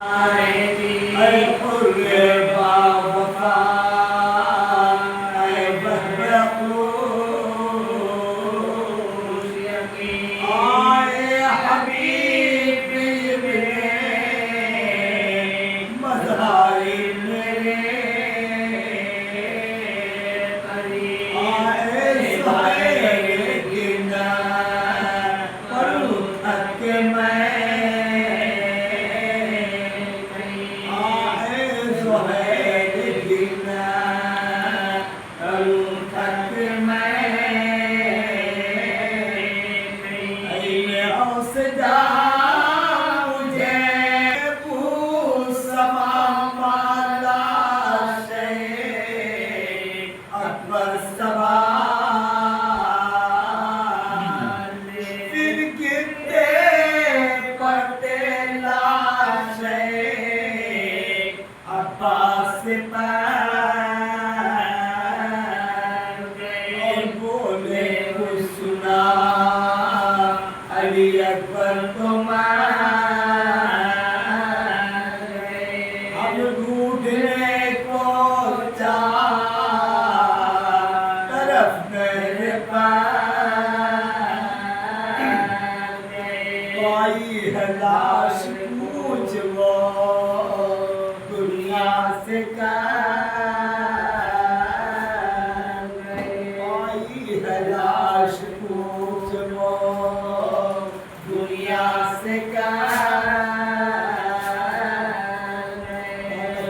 اے حر با وفا اے بہبہوش یقین آئے حبیب مظہر میرے قریب آئے سہیل گنا کروں تک میں لاش پوچھ وہ دنیا سے آئی ہے لاش پوچھ وہ دنیا سے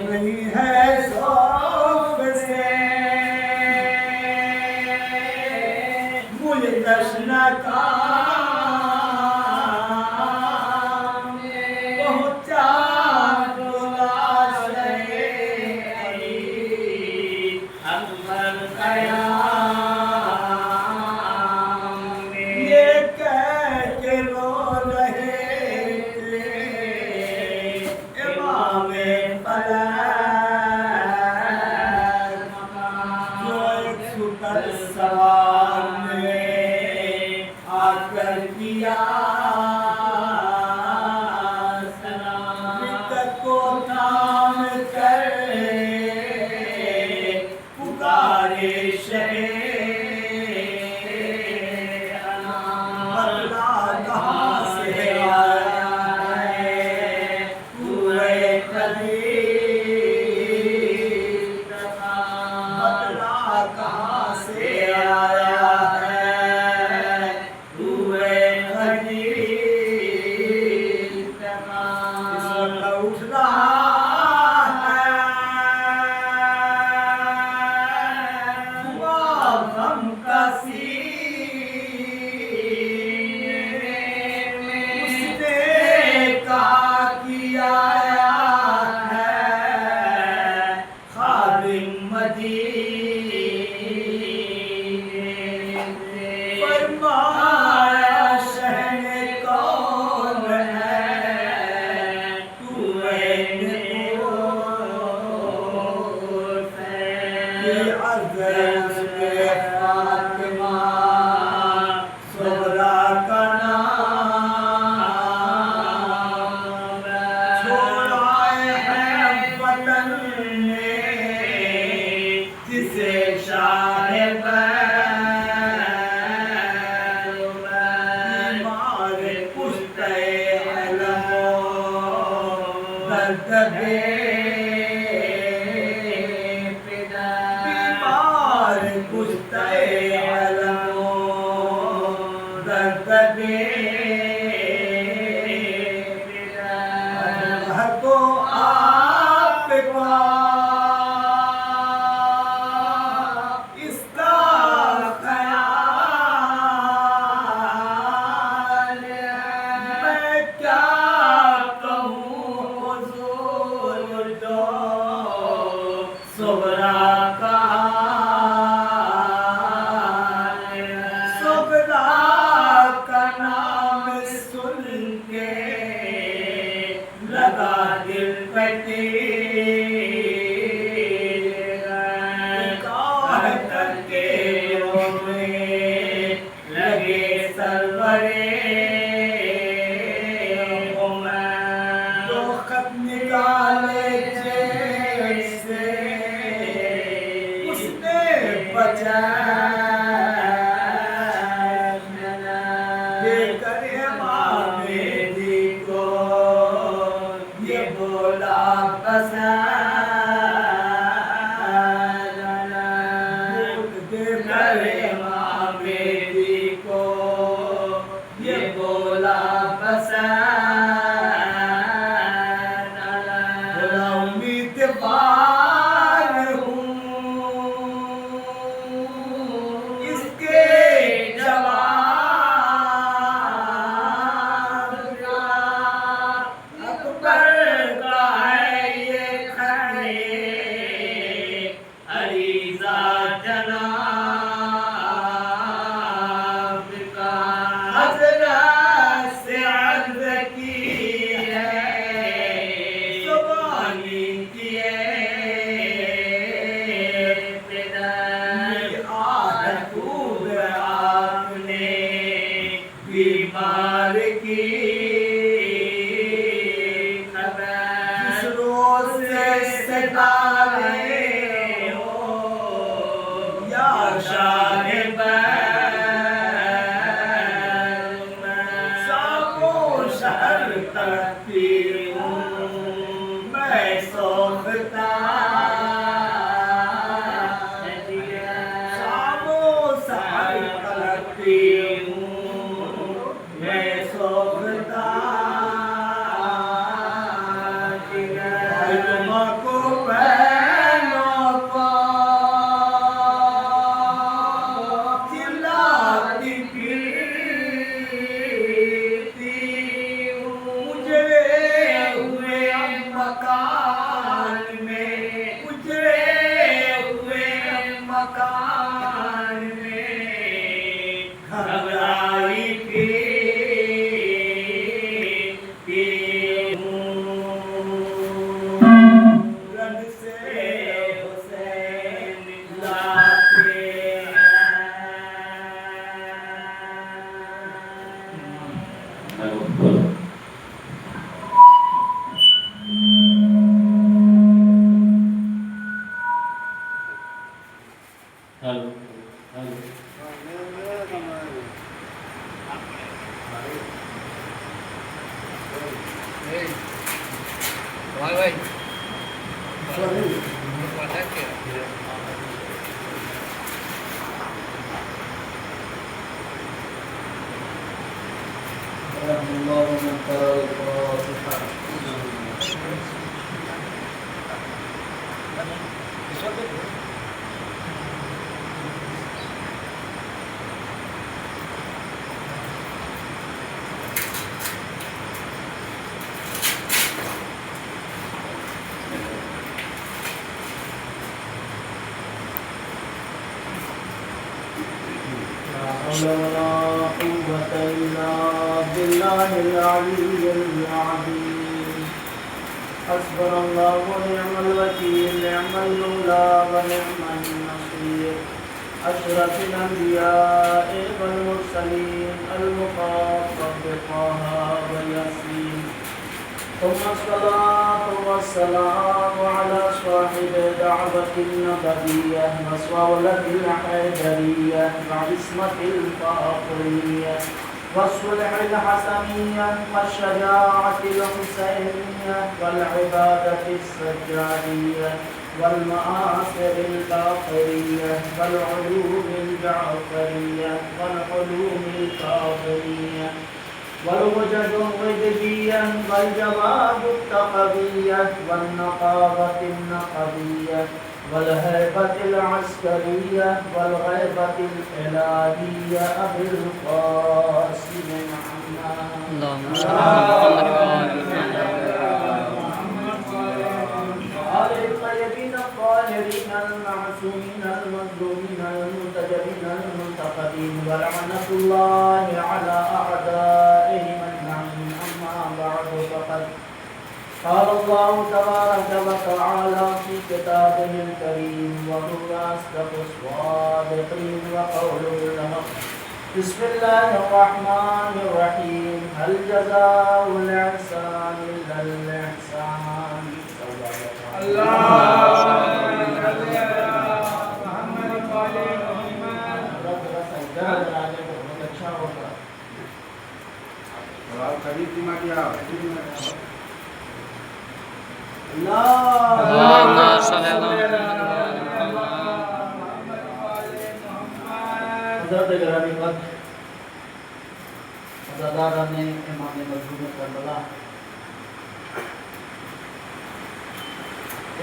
نہیں ہے صوف سے مجھے دشنا کا نکالے جیسے اس نے بچایا دے کر امام مہدی کو یہ بولا پسند دے کر امام مہدی کو یہ بولا پسند بولا امیدوار ہوں اس کے جواب کا اکبر کا ہے یہ کھڑے عریضہ جناب کا حضرت سے عرض کی ہے زبانی کیے آہ خوب آپ نے بیمار کی جس روز سے ستارے ہو یا شاہ شام و شہر ترقی ہوں میں سوکھتا شام و شہر ترقی ہوں میں سوکھتا تمہاں کو پہنوں کو چلاتی پھرتی اجڑے ہوئے مکان میں اجڑے ہوئے مکان میں گھبرائی پھرتی ہوں رن سے حسین لاتے ولا قوة إلا بالله العلي العظيم حسبنا الله ونعم الوكيل نعم المولى ونعم النصير أشرف الأنبياء والمرسلين المخاطب بطه وياسين ثم الصلاة والسلام على صاحب دعوة النبوية وصولة الحيدرية وعصمة الفاطمية والصلح الحسنية والشجاعة الحسينية والعبادة السجادية والمآثر الباقرية والعلوم الجعفرية والعلوم الكاظمية والوجد الغدبية والجواب التقوية والنقابة النقبية والهيبة العسكرية والغيبة الإلهية أبي القاسم محمد اللهم صل على آل الطيبين الطاهرين المعصومين المظلومين المنتجبين المنتقبين ولعنة الله على أعدائهم أجمعين أما بعد فقد قال الله تبارك وتعالى في كتابه الكريم وهو أصدق الصادقين وقوله الحق بسم الله الرحمن الرحيم هل جزاء الإحسان إلا الإحسان اللهم صل على حضرت گرامی وقت عزادارہ نے امام مظلوم کربلا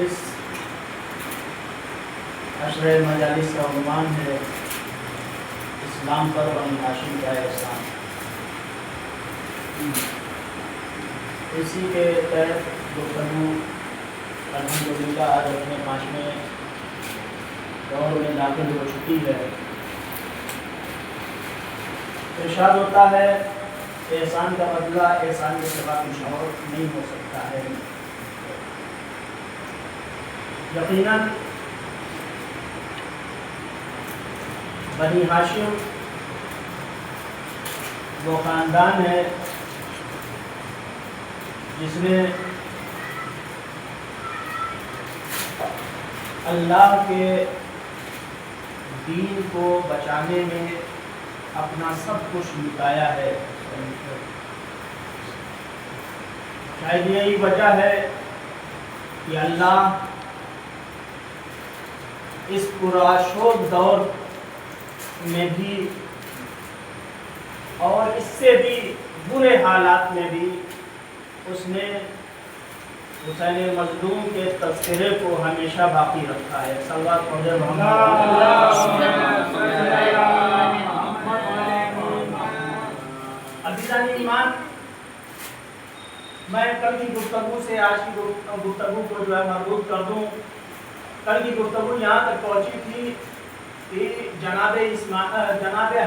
اس عشرہ مجالس کا عنوان ہے اسلام پر بنی ہاشم کا احسان۔ اسی کے تحت گفتگو الحمدللہ آج اپنے 5ویں دور میں داخل ہو چکی ہے۔ ارشاد ہوتا ہے احسان کا بدلہ احسان کے سوا کچھ اور نہیں ہو سکتا ہے۔ یقیناً بنی ہاشم وہ خاندان ہے جس نے اللہ کے دین کو بچانے میں اپنا سب کچھ لٹایا ہے۔ شاید یہی وجہ ہے کہ اللہ اس پرآشوب دور میں بھی اور اس سے بھی برے حالات میں بھی اس نے حسین مظلوم کے تذکرے کو ہمیشہ باقی رکھا ہے۔ صلوات پڑھے عزیزان ایمان، میں کل کی گفتگو سے آج کی گفتگو کو جو ہے مربوط کر دوں۔ کل کی گفتگو یہاں تک پہنچی تھی کہ جناب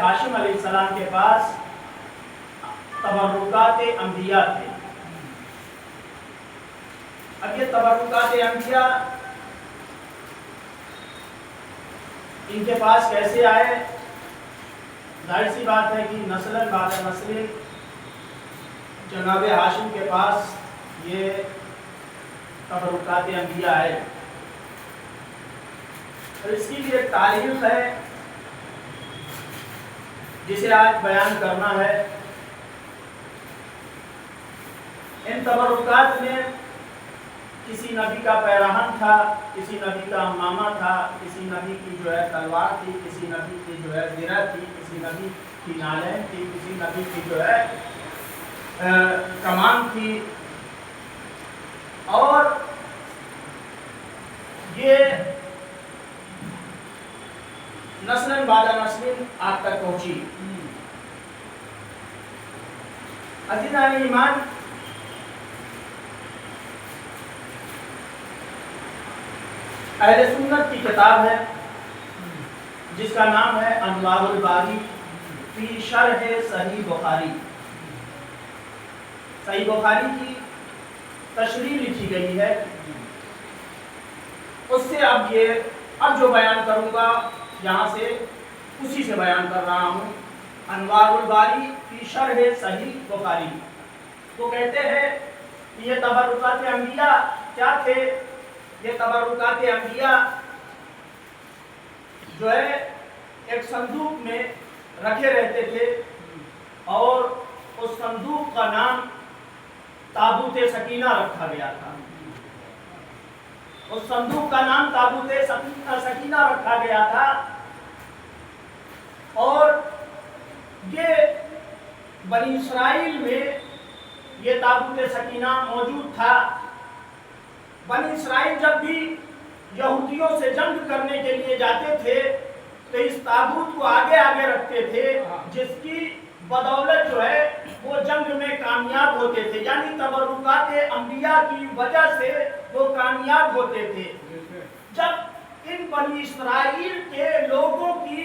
ہاشم علیہ السلام کے پاس تبرکات انبیاء تھے۔ اب یہ تبرکات انبیاء ان کے پاس کیسے آئے؟ ظاہر سی بات ہے کہ نسل بعد نسل جناب ہاشم کے پاس یہ تبرکات انبیاء آئے، اور اس کی بھی ایک تاریخ ہے جسے آج بیان کرنا ہے۔ ان تبرکات میں کسی نبی کا پیراہن تھا، کسی نبی کا امامہ تھا، کسی نبی کی جو ہے تلوار تھی، کسی نبی کی جو ہے زرہ تھی، کسی نبی کی نالین تھی، کسی نبی کی جو ہے کمان تھی، اور یہ نسل بعد نسل آپ تک پہنچی۔ عزیزان ایمان، اہل سنت کی کتاب ہے جس کا نام ہے انوار الباری فی شرح صحیح بخاری۔ صحیح بخاری کی تشریح لکھی گئی ہے، اس سے اب جو بیان کروں گا یہاں سے اسی سے بیان کر رہا ہوں۔ انوار الباری فی شرح صحیح بخاری۔ تو کہتے ہیں کہ یہ تبرکات انبیاء کیا تھے؟ یہ تبرکات انبیاء جو ہے ایک صندوق میں رکھے رہتے تھے، اور اس صندوق کا نام تابوت سکینہ رکھا گیا تھا۔ اس صندوق کا نام تابوت سکینہ رکھا گیا تھا، اور یہ بنی اسرائیل میں یہ تابوت سکینہ موجود تھا۔ بنی اسرائیل جب بھی یہودیوں سے جنگ کرنے کے لیے جاتے تھے تو اس تابوت کو آگے آگے رکھتے تھے، جس کی بدولت جو ہے وہ جنگ میں کامیاب ہوتے تھے، یعنی تبرکات انبیاء کی وجہ سے وہ کامیاب ہوتے تھے۔ جب ان بنی اسرائیل کے لوگوں کی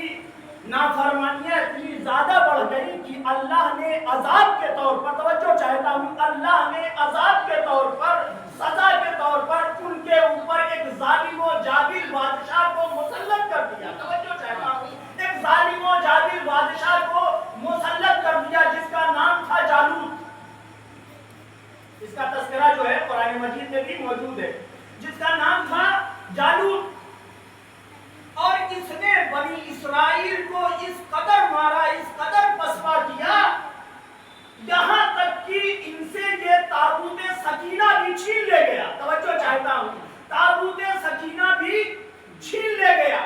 نافرمانیاں اتنی زیادہ بڑھ گئی کہ اللہ نے عذاب کے طور پر، توجہ چاہتا ہوں، اللہ نے عذاب کے طور پر، سزا کے طور پر ان کے اوپر ایک ظالم و جابر بادشاہ کو مسلط کر دیا۔ توجہ چاہتا ہوں، ایک ظالم و جابر بادشاہ کو مسلط کر دیا جس کا نام تھا جالوت۔ اس کا تذکرہ جو ہے قرآن مجید میں بھی موجود ہے۔ جس کا نام تھا جالوت، اور اس نے بنی اسرائیل کو اس قدر مارا، اس قدر پسپا کیا، یہاں تک کہ ان سے یہ تابوت سکینہ بھی چھین لے گیا۔ توجہ چاہتا ہوں، تابوت سکینہ بھی چھین لے گیا،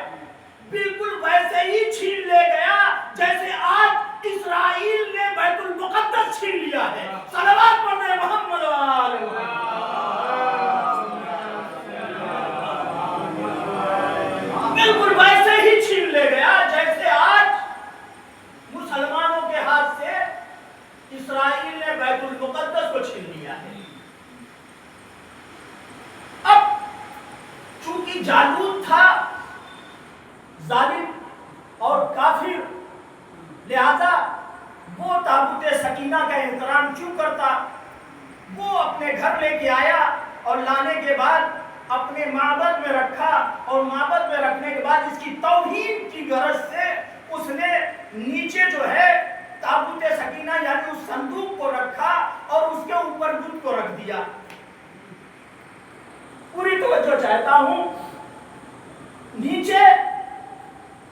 بالکل ویسے ہی چھین لے گیا جیسے آج اسرائیل نے بیت المقدس چھین لیا ہے۔ صلوات پڑھنے محمد وآلہ بالکل ویسے ہی چھین لے گیا جیسے آج مسلمانوں کے ہاتھ سے اسرائیل نے بیت المقدس کو چھین لیا ہے۔ اب چونکہ جالوت تھا ظالم اور کافر، لہذا وہ تابوت سکینہ کا احترام کیوں کرتا؟ وہ اپنے گھر لے کے آیا اور لانے کے بعد اپنے معبد میں رکھا، اور معبد میں رکھنے کے بعد اس کی توہین کی غرض سے اس نے نیچے جو ہے تابوت سکینہ یعنی اس صندوق کو رکھا اور اس کے اوپر بت کو رکھ دیا۔ پوری توجہ چاہتا ہوں، نیچے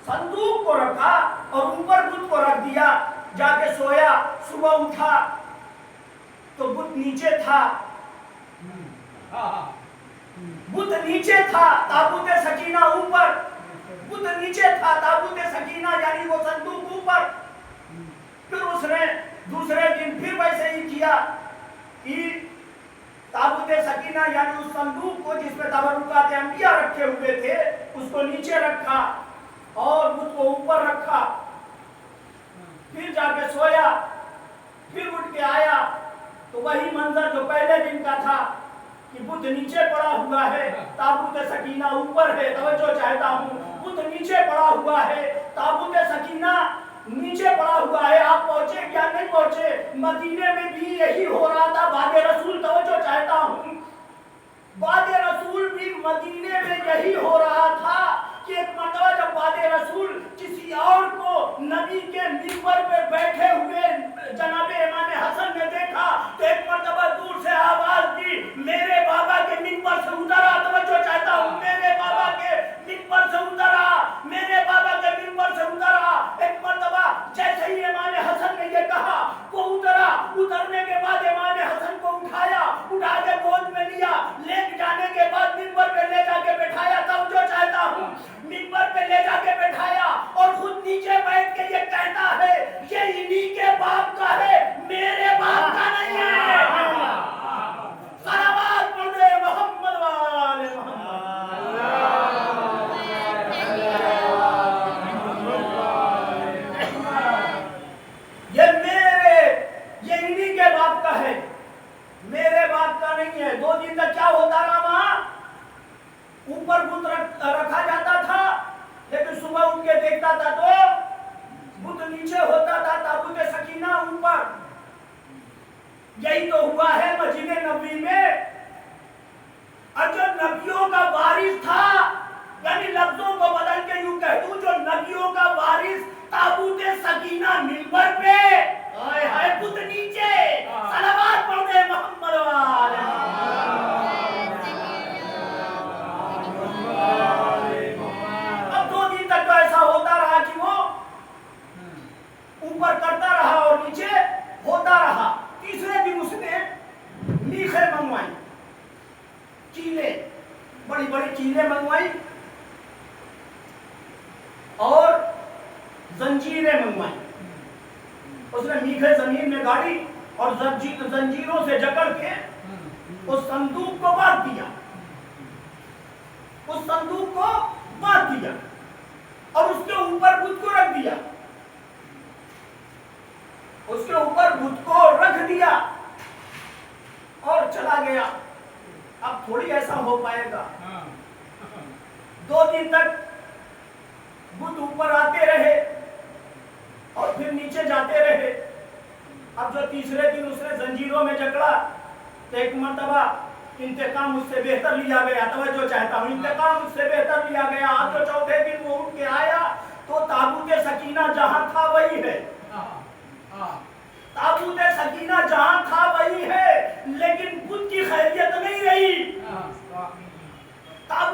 صندوق کو رکھا اور اوپر بت کو رکھ دیا، جا کے سویا، صبح اٹھا تو بت نیچے تھا، بت نیچے تھا، تابوت سکینہ اوپر، بت نیچے تھا، تابوت سکینہ یعنی وہ صندوق اوپر۔ پھر اس نے دوسرے دن پھر ویسے ہی کیا کہ تابوت سکینہ یعنی اس صندوق کو جس میں تبرکات انبیاء رکھے ہوئے تھے اس کو نیچے رکھا اور بت کو اوپر رکھا، پھر جا کے سویا، پھر اٹھ کے آیا تو وہی منظر جو پہلے دن کا تھا کہ بت نیچے پڑا ہوا ہے، تابوت سکینہ اوپر ہے۔ توجہ چاہتا ہوں، بت نیچے پڑا ہوا ہے، تابوت سکینہ نیچے پڑا ہوا ہے۔ آپ پہنچے کیا نہیں پہنچے؟ مدینے میں بھی یہی ہو رہا تھا بعد رسول۔ توجہ چاہتا ہوں، بعد رسول بھی مدینے میں یہی ہو رہا تھا کہ ایک مرتبہ جب بعد رسول کسی اور کو نبی کے منبر پہ بیٹھے ہوئے جناب امام حسن نے دیکھا تو ایک مرتبہ دور سے آواز دی، میرے بابا کے منبر سے اترا۔ توجہ چاہتا ہوں، میرے بابا کے منبر سے اترا، میرے بابا کے منبر سے اترا۔ ایک مرتبہ جیسے ہی امام حسن نے یہ کہا وہ اترا، اترنے کے بعد امام حسن کو اٹھایا، اٹھا کے گود میں لیا، لے جانے کے بعد منبر پہ لے جا کے بٹھایا۔ توجہ چاہتا ہوں، منبر پہ لے جا کے بٹھایا اور خود نیچے بیٹھ کے یہ کہتا ہے یہ انہی کے باپ کا ہے، میرے باپ کا نہیں ہے۔ صلوات پڑھے محمد وآلہ محمد۔ یہ انہی کے باپ کا ہے، میرے باپ کا نہیں ہے۔ 2 دن تک کیا ہوتا رہا؟ وہاں اوپر بت رکھا جاتا تھا، لیکن صبح اٹھ کے دیکھتا تھا تو بت نیچے ہوتا تھا، تابوت سکینہ اوپر۔ یہی تو ہوا ہے مسجد نبوی میں۔ اور جو نبیوں کا وارث تھا، یعنی لفظوں کو بدل کے یوں کہہ دوں، جو نبیوں کا وارث تابوت سکینہ منبر پہ، ہائے ہائے بت نیچے۔ صلوات پڑھنے محمد وآلہ اب 2 دن تک تو ایسا ہوتا رہا کہ وہ اوپر کرتا رہا اور نیچے ہوتا رہا۔ تیسرے دن اس نے میخیں منگوائی، کیلیں، بڑی بڑی کیلیں منگوائی اور زنجیریں منگوائی۔ اس نے میخیں زمین میں گاڑی اور زنجیروں سے جکڑ کے اس صندوق کو باندھ دیا، اس صندوق کو باندھ دیا اور اس کے اوپر بت کو رکھ دیا، اس کے اوپر بت کو رکھ دیا اور چلا گیا۔ اب تھوڑی ایسا ہو پائے گا۔ 2 دن تک بت اوپر آتے رہے اور پھر نیچے جاتے رہے۔ اب جو تیسرے دن اس نے زنجیروں میں جکڑا تو ایک مرتبہ انتقام اس سے بہتر لیا گیا۔ توجہ چاہتا ہوں، انتقام اس سے بہتر لیا گیا۔ اب جو چوتھے دن وہ اٹھ کے آیا تو تابوت سکینہ جہاں تھا وہی ہے، تابوت سکینہ جہاں تھا وہی ہے، لیکن بت کی خیریت نہیں رہی۔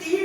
3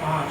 5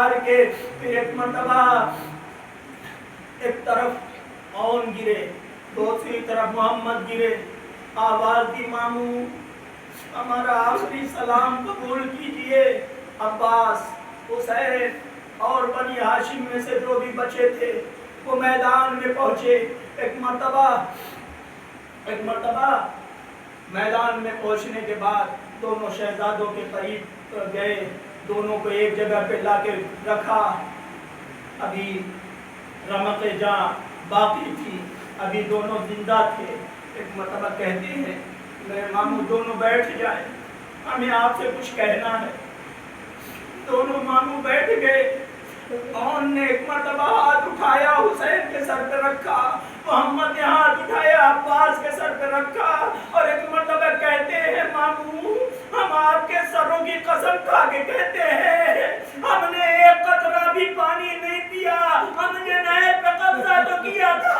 اتار کے پھر ایک مرتبہ ایک طرف اون گرے، دوسری طرف محمد گرے، آواز دی ماموں ہمارا آخری سلام قبول کیجئے۔ عباس، حسین اور بنی ہاشم میں سے جو بھی بچے تھے وہ میدان میں پہنچے۔ ایک مرتبہ میدان میں پہنچنے کے بعد دونوں شہزادوں کے قریب گئے، دونوں کو ایک جگہ پہ لا کے رکھا۔ ابھی رمق جاں باقی تھی، ابھی دونوں زندہ تھے۔ ایک مرتبہ کہتے ہیں میرے ماموں دونوں بیٹھ جائیں، ہمیں آپ سے کچھ کہنا ہے۔ دونوں ماموں بیٹھ گئے۔ اون نے ایک مرتبہ ہاتھ اٹھایا، حسین کے سر پہ رکھا، محمد نے ہاتھ اٹھایا، عباس کے سر پہ رکھا، اور ایک مرتبہ کہتے ہیں ماموں ہم آپ کے سروں کی قسم کھا کے کہتے ہیں ہم نے ایک قطرہ بھی پانی نہیں پیا، ہم نے نہر پہ قبضہ تو کیا تھا،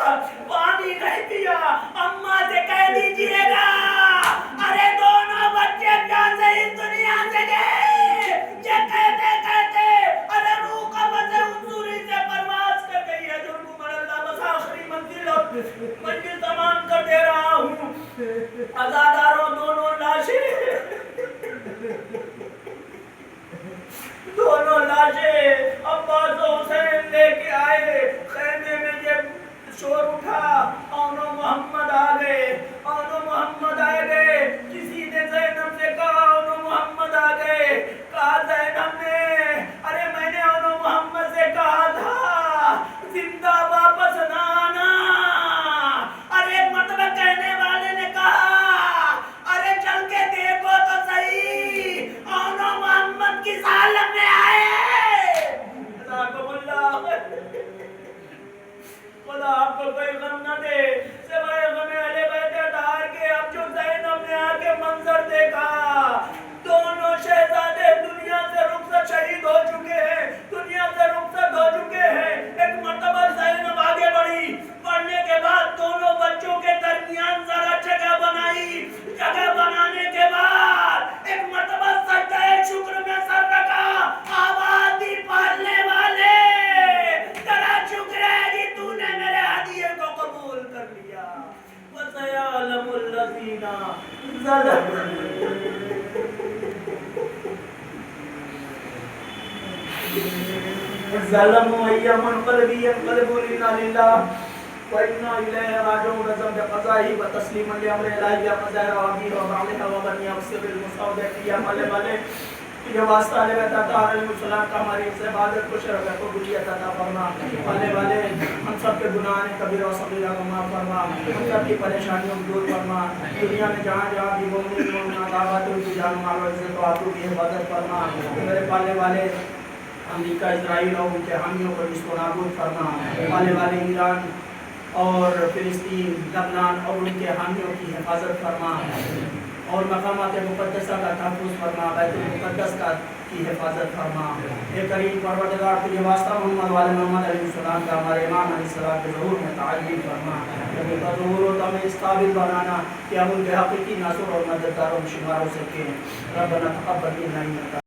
پانی نہیں پیا۔ اماں سے کہہ دیجئے گا ارے دونوں بچے کیسے اس دنیا سے گئے، یہ کہتے کہتے ارے روح قبض حضوری سے پرواز کر گئی ہے، جو عمر اللہ بس آخری منزل تمام کر دے رہا ہوں۔ عزاداروں دونوں لاشیں عباس و حسین لے کے آئے۔ خیمے میں یہ شور اٹھا، اون و محمد آ گئے، اون و محمد آ گئے۔ کسی نے زینب سے کہا اون و محمد آ گئے، کہا زینب نے ارے میں نے اون و محمد سے کہا تھا زندہ واپس نہ آنا۔ ارے ایک مرتبہ کہنے والے نے کہا ارے چل کے دیکھو تو صحیح اون و محمد کس حالت میں آئے۔ خدا آپ کو کوئی غم نہ دے سوائے غم اہل بیت اطہار کے۔ اب جو زینب نے آ کے منظر دیکھا، دونوں شہزادے دنیا سے رخصت شہید ہو چکے ہیں، دنیا سے رخصت ہو چکے ہیں۔ ایک مرتبہ زینب آگے بڑھی، بڑھنے کے بعد دونوں بچوں کے درمیان ذرا جگہ بنائی، جگہ بنانے کے بعد ایک مرتبہ سجدہ شکر میں سر رکھا، آواز دی پالنے والے تیرا شکر ہے کہ تو نے میرے ہدیے کو قبول کر لیا۔ وَسَيَعْلَمُ الَّذِينَ ظلموا أَيَّ مُنقَلِبٍ يَنقَلِبُونَ إِنَّا لِلَّهِ وَإِنَّا إِلَيْهِ راجعون۔ رضا بقضائه وتسليما لأمر الله بقضاء ربه وبعلها وبني وصير المصعود يا مالے والے یہ واسطہ علیہ وسلم علیہ السلام کا ہماری اس عبادت کو شرف و قبولیت عطا فرما۔ والے والے ہم سب کے گناہ کبیرہ و صغیرہ کو معاف فرما، ہم سب کی پریشانیوں کو دور فرما۔ دنیا میں جہاں جہاں بھی مومن مومنات آباد ان کی جان مال و عزت و آبرو کی حفاظت فرما۔ میرے پالنے والے امریکہ اسرائیل اور ان کے حامیوں کو نصف و نابود فرما۔ پالنے والے ایران اور فلسطین، لبنان اور ان کے حامیوں کی حفاظت فرما، اور مقامات مقدسہ کا تحفظ فرما، بیت المقدس کا کی حفاظت فرما۔ اے کریم پروردگار تجھے واسطہ محمد والے محمد علیہ السلام کا ہمارے امام علیہ السلام کے ظہور میں تعین فرما، جب ان کا ظہور ہو تو ہمیں اس قابل بنانا کہ ہم ان کے حقیقی ناصر اور مددگاروں میں شمار ہو سکیں۔ ربنا تقبل منا انک